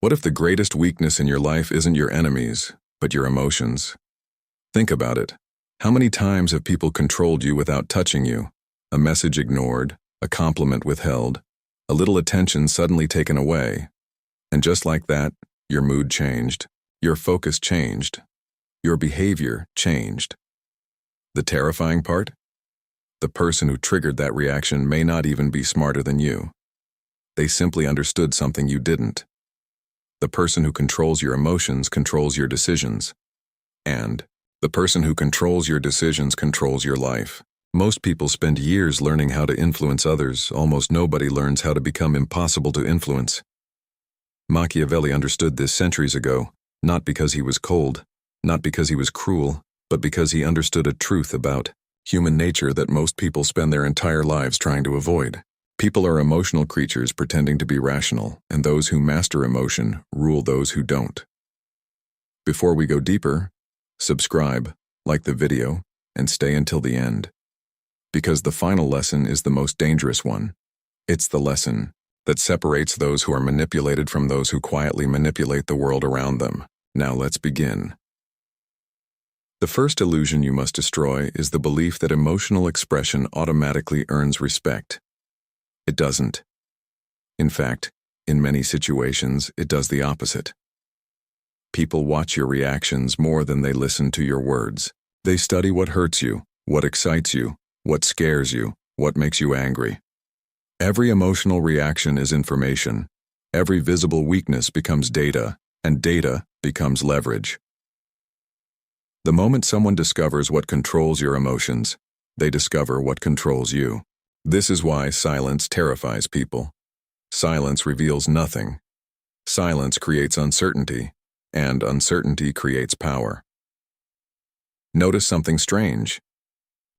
What if the greatest weakness in your life isn't your enemies, but your emotions? Think about it. How many times have people controlled you without touching you? A message ignored, a compliment withheld, a little attention suddenly taken away. And just like that, your mood changed, your focus changed, your behavior changed. The terrifying part? The person who triggered that reaction may not even be smarter than you. They simply understood something you didn't. The person who controls your emotions controls your decisions. And the person who controls your decisions controls your life. Most people spend years learning how to influence others. Almost nobody learns how to become impossible to influence. Machiavelli understood this centuries ago, not because he was cold, not because he was cruel, but because he understood a truth about human nature that most people spend their entire lives trying to avoid. People are emotional creatures pretending to be rational, and those who master emotion rule those who don't. Before we go deeper, subscribe, like the video, and stay until the end. Because the final lesson is the most dangerous one. It's the lesson that separates those who are manipulated from those who quietly manipulate the world around them. Now let's begin. The first illusion you must destroy is the belief that emotional expression automatically earns respect. It doesn't. In fact, in many situations, it does the opposite. People watch your reactions more than they listen to your words. They study what hurts you, what excites you, what scares you, what makes you angry. Every emotional reaction is information. Every visible weakness becomes data, and data becomes leverage. The moment someone discovers what controls your emotions, they discover what controls you. This is why silence terrifies people. Silence reveals nothing. Silence creates uncertainty, and uncertainty creates power. Notice something strange.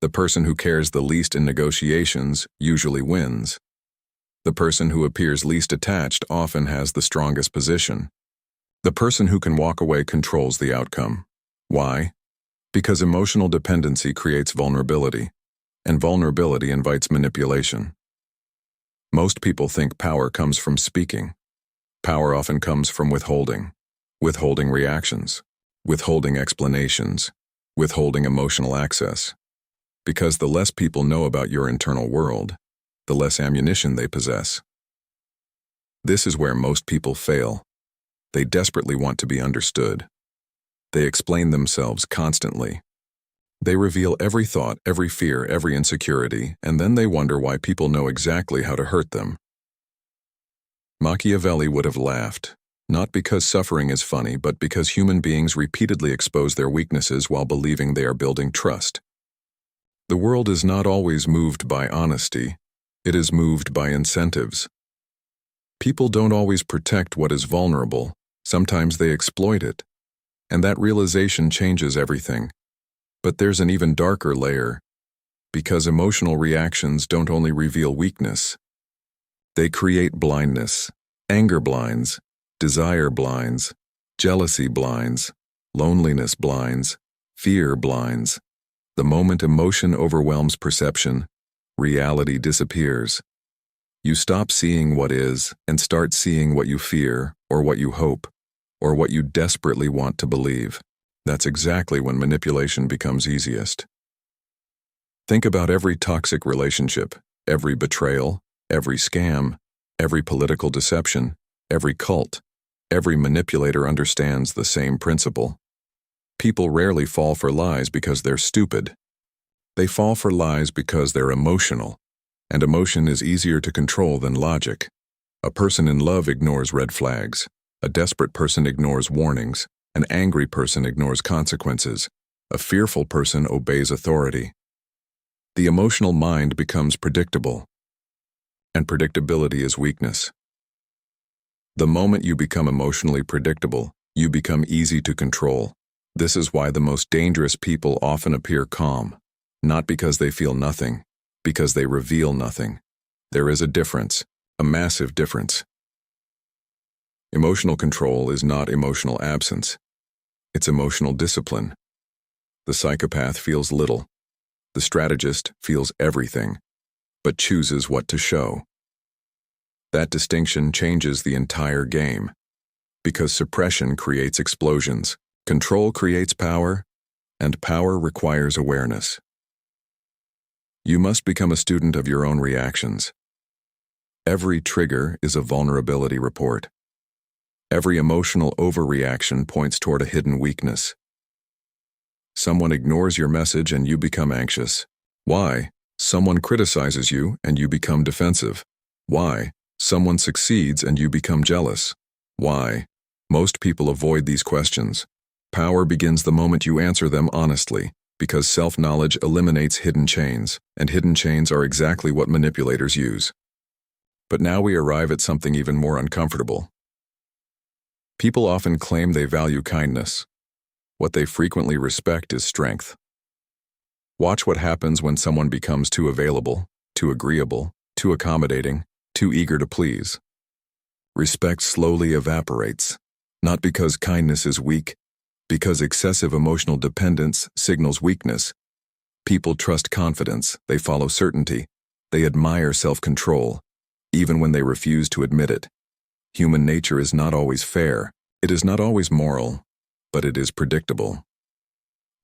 The person who cares the least in negotiations usually wins. The person who appears least attached often has the strongest position. The person who can walk away controls the outcome. Why? Because emotional dependency creates vulnerability, and vulnerability invites manipulation. Most people think power comes from speaking. Power often comes from withholding reactions, withholding explanations, withholding emotional access. Because the less people know about your internal world, the less ammunition they possess. This is where most people fail. They desperately want to be understood. They explain themselves constantly. They reveal every thought, every fear, every insecurity, and then they wonder why people know exactly how to hurt them. Machiavelli would have laughed, not because suffering is funny, but because human beings repeatedly expose their weaknesses while believing they are building trust. The world is not always moved by honesty. It is moved by incentives. People don't always protect what is vulnerable. Sometimes they exploit it. And that realization changes everything. But there's an even darker layer. Because emotional reactions don't only reveal weakness. They create blindness, anger blinds, desire blinds, jealousy blinds, loneliness blinds, fear blinds. The moment emotion overwhelms perception, reality disappears. You stop seeing what is and start seeing what you fear, or what you hope, or what you desperately want to believe. That's exactly when manipulation becomes easiest. Think about every toxic relationship, every betrayal, every scam, every political deception, every cult. Every manipulator understands the same principle. People rarely fall for lies because they're stupid. They fall for lies because they're emotional, and emotion is easier to control than logic. A person in love ignores red flags. A desperate person ignores warnings. An angry person ignores consequences. A fearful person obeys authority. The emotional mind becomes predictable, and predictability is weakness. The moment you become emotionally predictable, you become easy to control. This is why the most dangerous people often appear calm, not because they feel nothing, because they reveal nothing. There is a difference, a massive difference. Emotional control is not emotional absence. It's emotional discipline. The psychopath feels little. The strategist feels everything, but chooses what to show. That distinction changes the entire game. Because suppression creates explosions, control creates power, and power requires awareness. You must become a student of your own reactions. Every trigger is a vulnerability report. Every emotional overreaction points toward a hidden weakness. Someone ignores your message and you become anxious. Why? Someone criticizes you and you become defensive. Why? Someone succeeds and you become jealous. Why? Most people avoid these questions. Power begins the moment you answer them honestly, because self-knowledge eliminates hidden chains, and hidden chains are exactly what manipulators use. But now we arrive at something even more uncomfortable. People often claim they value kindness. What they frequently respect is strength. Watch what happens when someone becomes too available, too agreeable, too accommodating, too eager to please. Respect slowly evaporates, not because kindness is weak, because excessive emotional dependence signals weakness. People trust confidence, they follow certainty, they admire self-control, even when they refuse to admit it. Human nature is not always fair, it is not always moral, but it is predictable.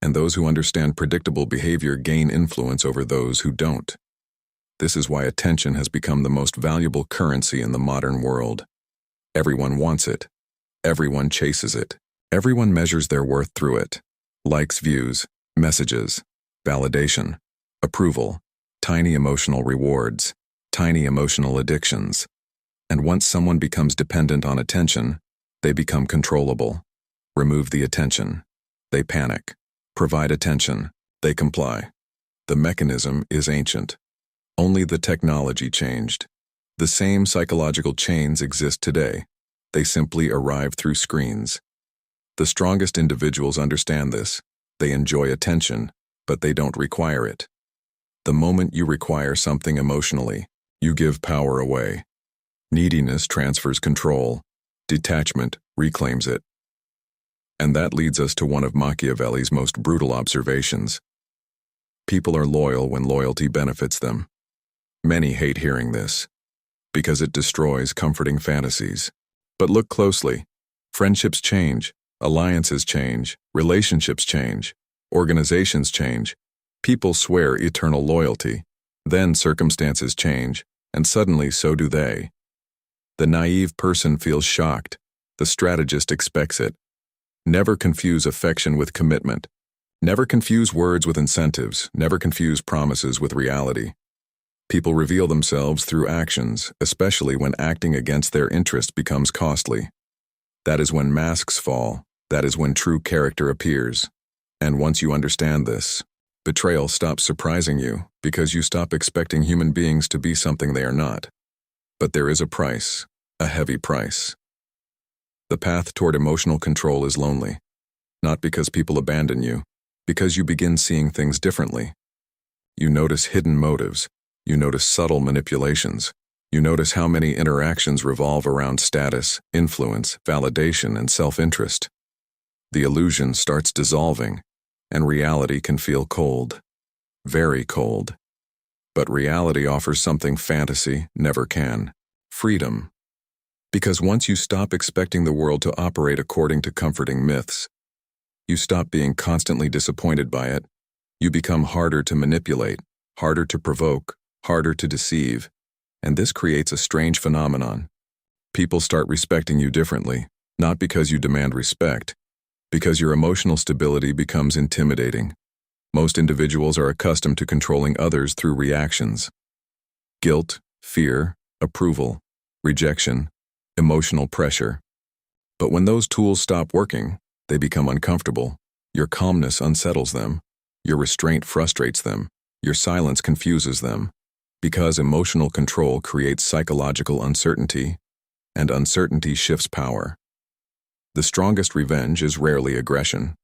And those who understand predictable behavior gain influence over those who don't. This is why attention has become the most valuable currency in the modern world. Everyone wants it. Everyone chases it. Everyone measures their worth through it. Likes, views, messages, validation, approval, tiny emotional rewards, tiny emotional addictions. And once someone becomes dependent on attention, they become controllable. Remove the attention, they panic. Provide attention, they comply. The mechanism is ancient. Only the technology changed. The same psychological chains exist today. They simply arrive through screens. The strongest individuals understand this. They enjoy attention, but they don't require it. The moment you require something emotionally, you give power away. Neediness transfers control. Detachment reclaims it. And that leads us to one of Machiavelli's most brutal observations. People are loyal when loyalty benefits them. Many hate hearing this, because it destroys comforting fantasies. But look closely. Friendships change, alliances change, relationships change, organizations change. People swear eternal loyalty. Then circumstances change, and suddenly so do they. The naive person feels shocked. The strategist expects it. Never confuse affection with commitment. Never confuse words with incentives. Never confuse promises with reality. People reveal themselves through actions, especially when acting against their interest becomes costly. That is when masks fall. That is when true character appears. And once you understand this, betrayal stops surprising you because you stop expecting human beings to be something they are not. But there is a price, a heavy price. The path toward emotional control is lonely, not because people abandon you, because you begin seeing things differently. You notice hidden motives, you notice subtle manipulations, you notice how many interactions revolve around status, influence, validation, and self-interest. The illusion starts dissolving, and reality can feel cold, very cold. But reality offers something fantasy never can: freedom. Because once you stop expecting the world to operate according to comforting myths, you stop being constantly disappointed by it, you become harder to manipulate, harder to provoke, harder to deceive, and this creates a strange phenomenon. People start respecting you differently, not because you demand respect, because your emotional stability becomes intimidating. Most individuals are accustomed to controlling others through reactions: guilt, fear, approval, rejection, emotional pressure. But when those tools stop working, they become uncomfortable. Your calmness unsettles them. Your restraint frustrates them. Your silence confuses them. Because emotional control creates psychological uncertainty, and uncertainty shifts power. The strongest revenge is rarely aggression.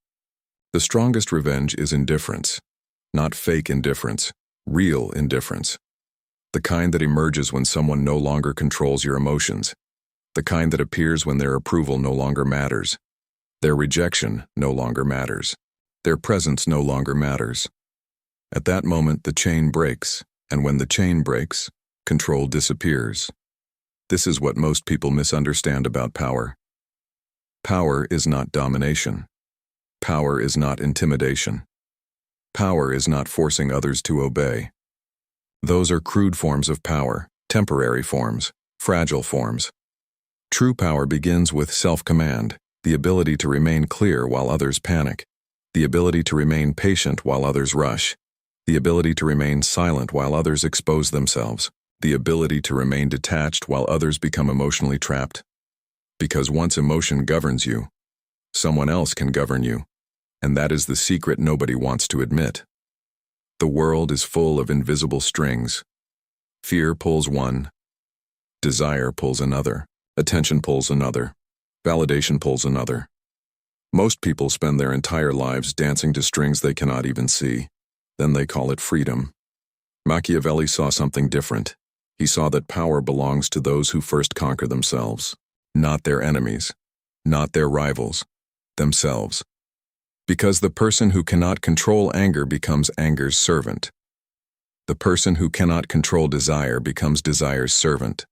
The strongest revenge is indifference. Not fake indifference, real indifference. The kind that emerges when someone no longer controls your emotions. The kind that appears when their approval no longer matters. Their rejection no longer matters. Their presence no longer matters. At that moment, the chain breaks, and when the chain breaks, control disappears. This is what most people misunderstand about power. Power is not domination. Power is not intimidation. Power is not forcing others to obey. Those are crude forms of power, temporary forms, fragile forms. True power begins with self-command, the ability to remain clear while others panic, the ability to remain patient while others rush, the ability to remain silent while others expose themselves, the ability to remain detached while others become emotionally trapped. Because once emotion governs you, someone else can govern you, and that is the secret nobody wants to admit. The world is full of invisible strings. Fear pulls one, desire pulls another, attention pulls another, validation pulls another. Most people spend their entire lives dancing to strings they cannot even see. Then they call it freedom. Machiavelli saw something different. He saw that power belongs to those who first conquer themselves, not their enemies, not their rivals, themselves. Because the person who cannot control anger becomes anger's servant. The person who cannot control desire becomes desire's servant.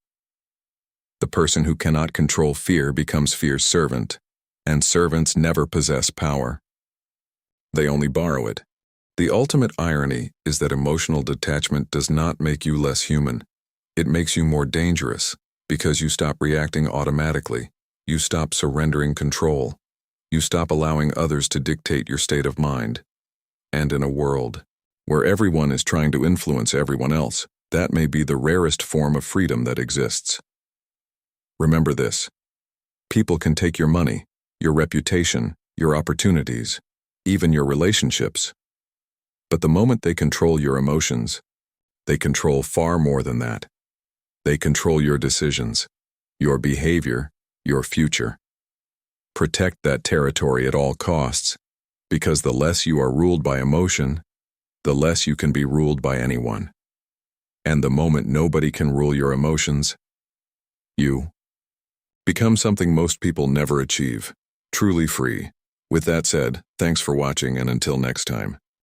The person who cannot control fear becomes fear's servant, and servants never possess power. They only borrow it. The ultimate irony is that emotional detachment does not make you less human. It makes you more dangerous, because you stop reacting automatically. You stop surrendering control. You stop allowing others to dictate your state of mind. And in a world where everyone is trying to influence everyone else, that may be the rarest form of freedom that exists. Remember this: people can take your money, your reputation, your opportunities, even your relationships. But the moment they control your emotions, they control far more than that. They control your decisions, your behavior, your future. Protect that territory at all costs, because the less you are ruled by emotion, the less you can be ruled by anyone. And the moment nobody can rule your emotions, you become something most people never achieve, truly free. With that said, thanks for watching, and until next time.